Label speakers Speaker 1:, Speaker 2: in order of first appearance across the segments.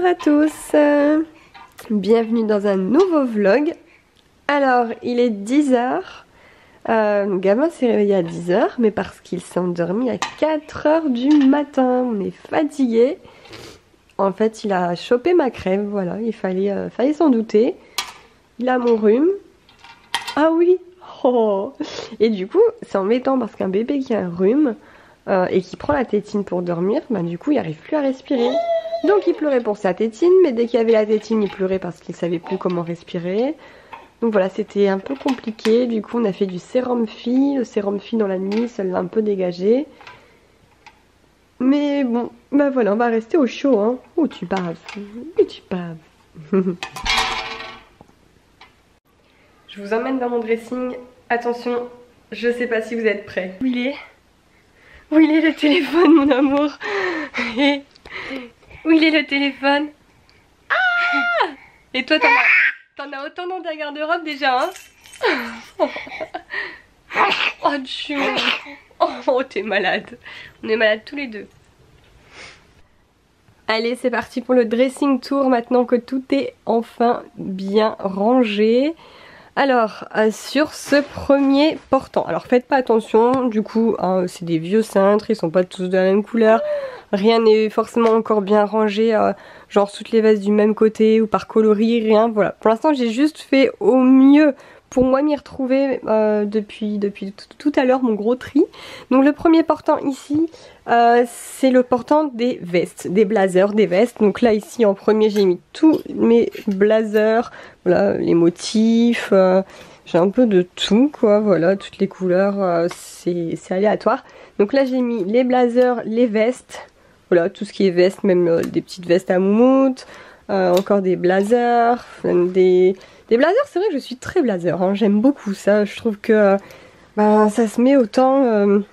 Speaker 1: Bonjour à tous, bienvenue dans un nouveau vlog. Alors il est 10h, mon gamin s'est réveillé à 10h mais parce qu'il s'est endormi à 4h du matin, on est fatigué. En fait il a chopé ma crève, voilà, il fallait s'en douter. Il a mon rhume, ah oui, oh. Et du coup c'est embêtant parce qu'un bébé qui a un rhume et qui prend la tétine pour dormir, bah, du coup il n'arrive plus à respirer. Donc il pleurait pour sa tétine, mais dès qu'il y avait la tétine, il pleurait parce qu'il savait plus comment respirer. Donc voilà, c'était un peu compliqué. Du coup, on a fait du sérum Phi. Le sérum Phi dans la nuit, ça l'a un peu dégagé. Mais bon, bah voilà, on va rester au chaud, hein. Oh, tu baves. Oh, tu baves. Je vous emmène dans mon dressing. Attention, je sais pas si vous êtes prêts. Où il est? Où il est le téléphone, mon amour? Où il est le téléphone? Ah! Et toi, t'en as autant dans ta garde-robe déjà, hein? Oh, Dieu! Oh, t'es malade. On est malades tous les deux. Allez, c'est parti pour le dressing tour maintenant que tout est enfin bien rangé. Alors, sur ce premier portant, alors faites pas attention, du coup, hein, c'est des vieux cintres, ils sont pas tous de la même couleur. Rien n'est forcément encore bien rangé, genre toutes les vestes du même côté ou par coloris, rien, voilà. Pour l'instant, j'ai juste fait au mieux pour moi m'y retrouver depuis tout à l'heure, mon gros tri. Donc le premier portant ici, c'est le portant des vestes, des blazers, des vestes. Donc là ici en premier j'ai mis tous mes blazers, voilà, les motifs, j'ai un peu de tout quoi, voilà, toutes les couleurs, c'est aléatoire. Donc là j'ai mis les blazers, les vestes, voilà, tout ce qui est veste, même des petites vestes à moumoute, encore des blazers, des blazers. C'est vrai que je suis très blazer, hein, j'aime beaucoup ça, je trouve que ça se met autant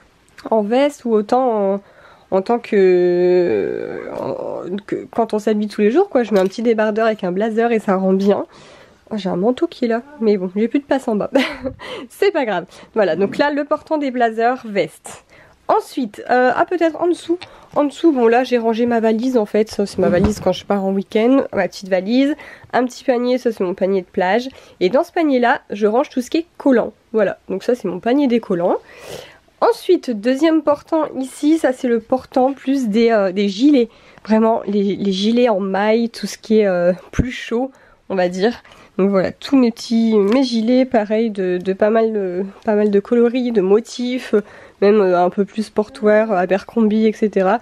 Speaker 1: en veste ou autant en tant que quand on s'habille tous les jours quoi. Je mets un petit débardeur avec un blazer et ça rend bien. Oh, j'ai un manteau qui est là, mais bon, j'ai plus de passe en bas. C'est pas grave. Voilà, donc là le portant des blazers, veste. Ensuite, peut-être en dessous. En dessous, bon là j'ai rangé ma valise en fait, ça c'est ma valise quand je pars en week-end, ma petite valise, un petit panier, ça c'est mon panier de plage. Et dans ce panier là, je range tout ce qui est collant. Voilà, donc ça c'est mon panier des collants. Ensuite, deuxième portant ici, ça c'est le portant plus des gilets. Vraiment les gilets en maille, tout ce qui est plus chaud, on va dire. Donc voilà, tous mes gilets, pareil, de pas mal de coloris, de motifs, même un peu plus sportwear, Abercrombie, etc.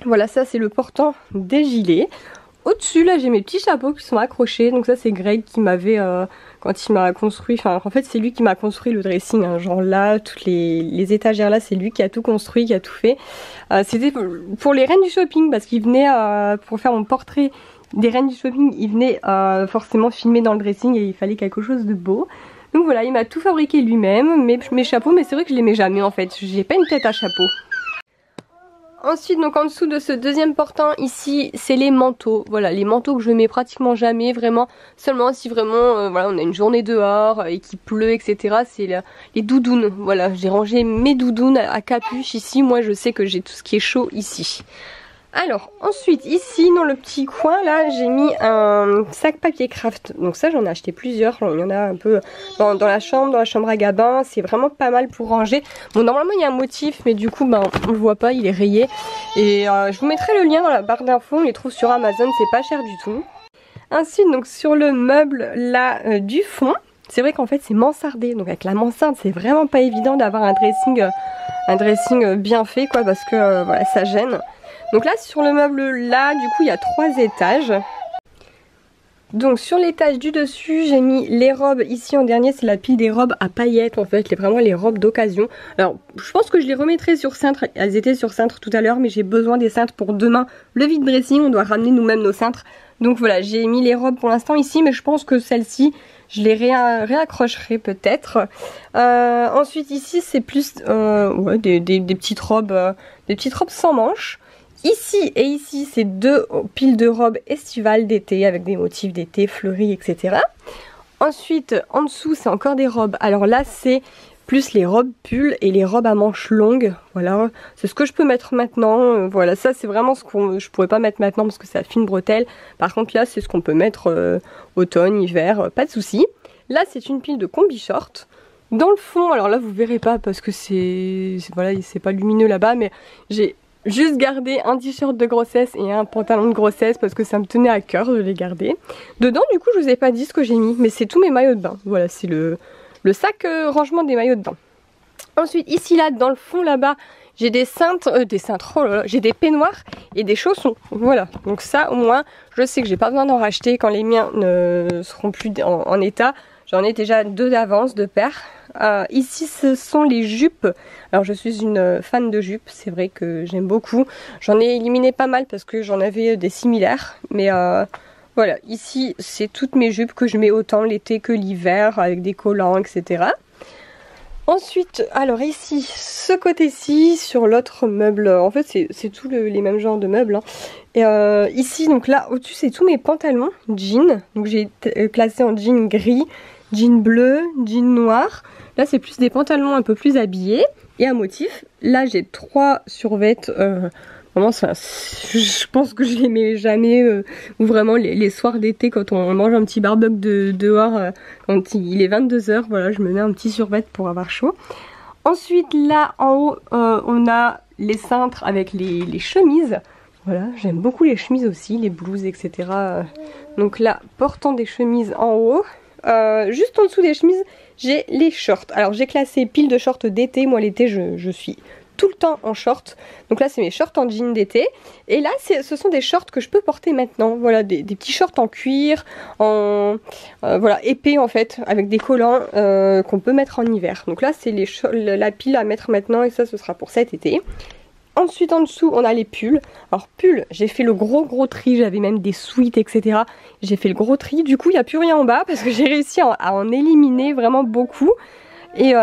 Speaker 1: Voilà, ça c'est le portant des gilets. Au-dessus, là, j'ai mes petits chapeaux qui sont accrochés. Donc ça, c'est Greg qui m'avait, quand il m'a construit, enfin, en fait, c'est lui qui m'a construit le dressing. Hein, genre là, toutes les étagères là, c'est lui qui a tout construit, qui a tout fait. C'était pour les reines du shopping, parce qu'il venait, pour faire mon portrait des reines du shopping, il venait forcément filmer dans le dressing et il fallait quelque chose de beau. Donc voilà, il m'a tout fabriqué lui-même, mes chapeaux, mais c'est vrai que je les mets jamais en fait. J'ai pas une tête à chapeau. Ensuite, donc en dessous de ce deuxième portant ici, c'est les manteaux. Voilà, les manteaux que je mets pratiquement jamais, vraiment. Seulement si vraiment, voilà, on a une journée dehors et qu'il pleut, etc. C'est les doudounes. Voilà, j'ai rangé mes doudounes à capuche ici. Moi, je sais que j'ai tout ce qui est chaud ici. Alors, ensuite, ici, dans le petit coin, là, j'ai mis un sac papier craft. Donc ça, j'en ai acheté plusieurs. Il y en a un peu dans la chambre à Gabin. C'est vraiment pas mal pour ranger. Bon, normalement, il y a un motif, mais du coup, on le voit pas, il est rayé. Et je vous mettrai le lien dans la barre d'infos. On les trouve sur Amazon, c'est pas cher du tout. Ensuite, donc sur le meuble, là, du fond, c'est vrai qu'en fait, c'est mansardé. Donc avec la mansarde, c'est vraiment pas évident d'avoir un dressing bien fait, quoi, parce que, voilà, ça gêne. Donc là sur le meuble là, du coup il y a 3 étages. Donc sur l'étage du dessus j'ai mis les robes. Ici en dernier c'est la pile des robes à paillettes en fait, vraiment les robes d'occasion. Alors je pense que je les remettrai sur cintre, elles étaient sur cintre tout à l'heure, mais j'ai besoin des cintres pour demain. Le vide dressing, on doit ramener nous-mêmes nos cintres. Donc voilà, j'ai mis les robes pour l'instant ici, mais je pense que celle-ci je les réaccrocherai peut-être. Ensuite ici c'est plus ouais, des petites robes sans manches. Ici et ici, c'est 2 piles de robes estivales d'été avec des motifs d'été fleuris, etc. Ensuite, en dessous, c'est encore des robes. Alors là, c'est plus les robes pulls et les robes à manches longues. Voilà, c'est ce que je peux mettre maintenant. Voilà, ça c'est vraiment ce que je pourrais pas mettre maintenant parce que c'est à fine bretelle. Par contre là c'est ce qu'on peut mettre automne, hiver, pas de souci. Là c'est une pile de combi short. Dans le fond, alors là vous verrez pas parce que voilà, c'est pas lumineux là-bas, mais j'ai juste gardé un t-shirt de grossesse et un pantalon de grossesse parce que ça me tenait à cœur de les garder. Dedans du coup je vous ai pas dit ce que j'ai mis, mais c'est tous mes maillots de bain. Voilà, c'est le sac rangement des maillots de bain. Ensuite ici là dans le fond là-bas j'ai des cintres, oh là là, j'ai des peignoirs et des chaussons. Voilà, donc ça au moins je sais que j'ai pas besoin d'en racheter quand les miens ne seront plus en état. J'en ai déjà 2 d'avance, 2 paires. Ici ce sont les jupes. Alors je suis une fan de jupes, c'est vrai que j'aime beaucoup. J'en ai éliminé pas mal parce que j'en avais des similaires. Mais voilà, ici c'est toutes mes jupes que je mets autant l'été que l'hiver avec des collants, etc. Ensuite, alors ici, ce côté-ci, sur l'autre meuble, en fait c'est tous les mêmes genres de meubles. Hein. Et ici, donc là, au-dessus, c'est tous mes pantalons jeans. Donc j'ai classé en jean gris, jean bleu, jean noir. Là, c'est plus des pantalons un peu plus habillés et à motif. Là, j'ai 3 survêtements. Vraiment, je pense que je les mets jamais, ou vraiment les soirs d'été quand on mange un petit barbecue dehors, quand il est 22 h, voilà, je me mets un petit survêt pour avoir chaud. Ensuite, là en haut, on a les cintres avec les chemises. Voilà, j'aime beaucoup les chemises aussi, les blouses, etc. Donc là, portant des chemises en haut. Juste en dessous des chemises, j'ai les shorts. Alors j'ai classé pile de shorts d'été. Moi l'été, je suis tout le temps en short. Donc là c'est mes shorts en jean d'été. Et là ce sont des shorts que je peux porter maintenant. Voilà, des petits shorts en cuir, voilà, épais en fait, avec des collants qu'on peut mettre en hiver. Donc là c'est la pile à mettre maintenant et ça ce sera pour cet été. Ensuite en dessous on a les pulls. Alors pulls, j'ai fait le gros tri, j'avais même des sweats etc. J'ai fait le gros tri, du coup il n'y a plus rien en bas parce que j'ai réussi à en éliminer vraiment beaucoup. Et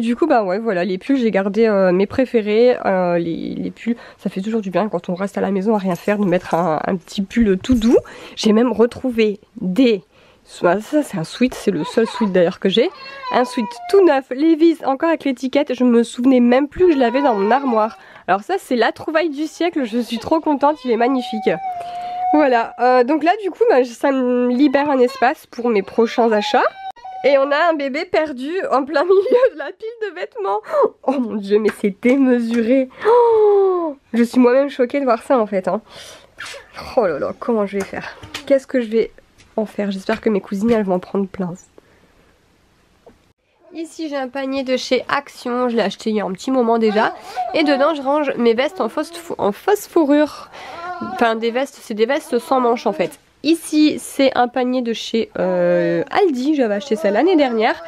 Speaker 1: du coup bah ouais voilà, les pulls j'ai gardé mes préférés. Les pulls ça fait toujours du bien quand on reste à la maison à rien faire de mettre un petit pull tout doux. J'ai même retrouvé ça c'est un sweat, c'est le seul sweat d'ailleurs que j'ai. Un sweat tout neuf, Levi's encore avec l'étiquette, je me souvenais même plus que je l'avais dans mon armoire. Alors ça c'est la trouvaille du siècle, je suis trop contente, il est magnifique. Voilà, donc là du coup bah, ça me libère un espace pour mes prochains achats. Et on a un bébé perdu en plein milieu de la pile de vêtements. Oh mon dieu, mais c'est démesuré. Oh, je suis moi-même choquée de voir ça en fait. Hein. Oh là là, comment je vais faire? Qu'est-ce que je vais en faire? J'espère que mes cousines elles vont en prendre plein. Ici j'ai un panier de chez Action, je l'ai acheté il y a un petit moment déjà. Et dedans je range mes vestes en fausse fourrure. Enfin des vestes, c'est des vestes sans manches en fait. Ici c'est un panier de chez Aldi, j'avais acheté ça l'année dernière.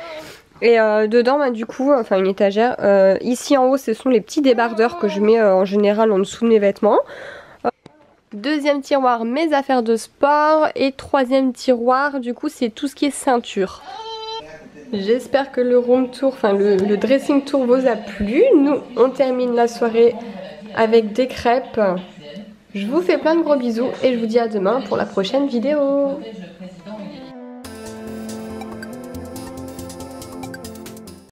Speaker 1: Et dedans bah, du coup, enfin une étagère. Ici en haut ce sont les petits débardeurs que je mets en général en dessous de mes vêtements. Deuxième tiroir mes affaires de sport. Et troisième tiroir du coup c'est tout ce qui est ceinture. J'espère que le room tour, enfin le dressing tour vous a plu. Nous on termine la soirée avec des crêpes. Je vous fais plein de gros bisous et je vous dis à demain pour la prochaine vidéo.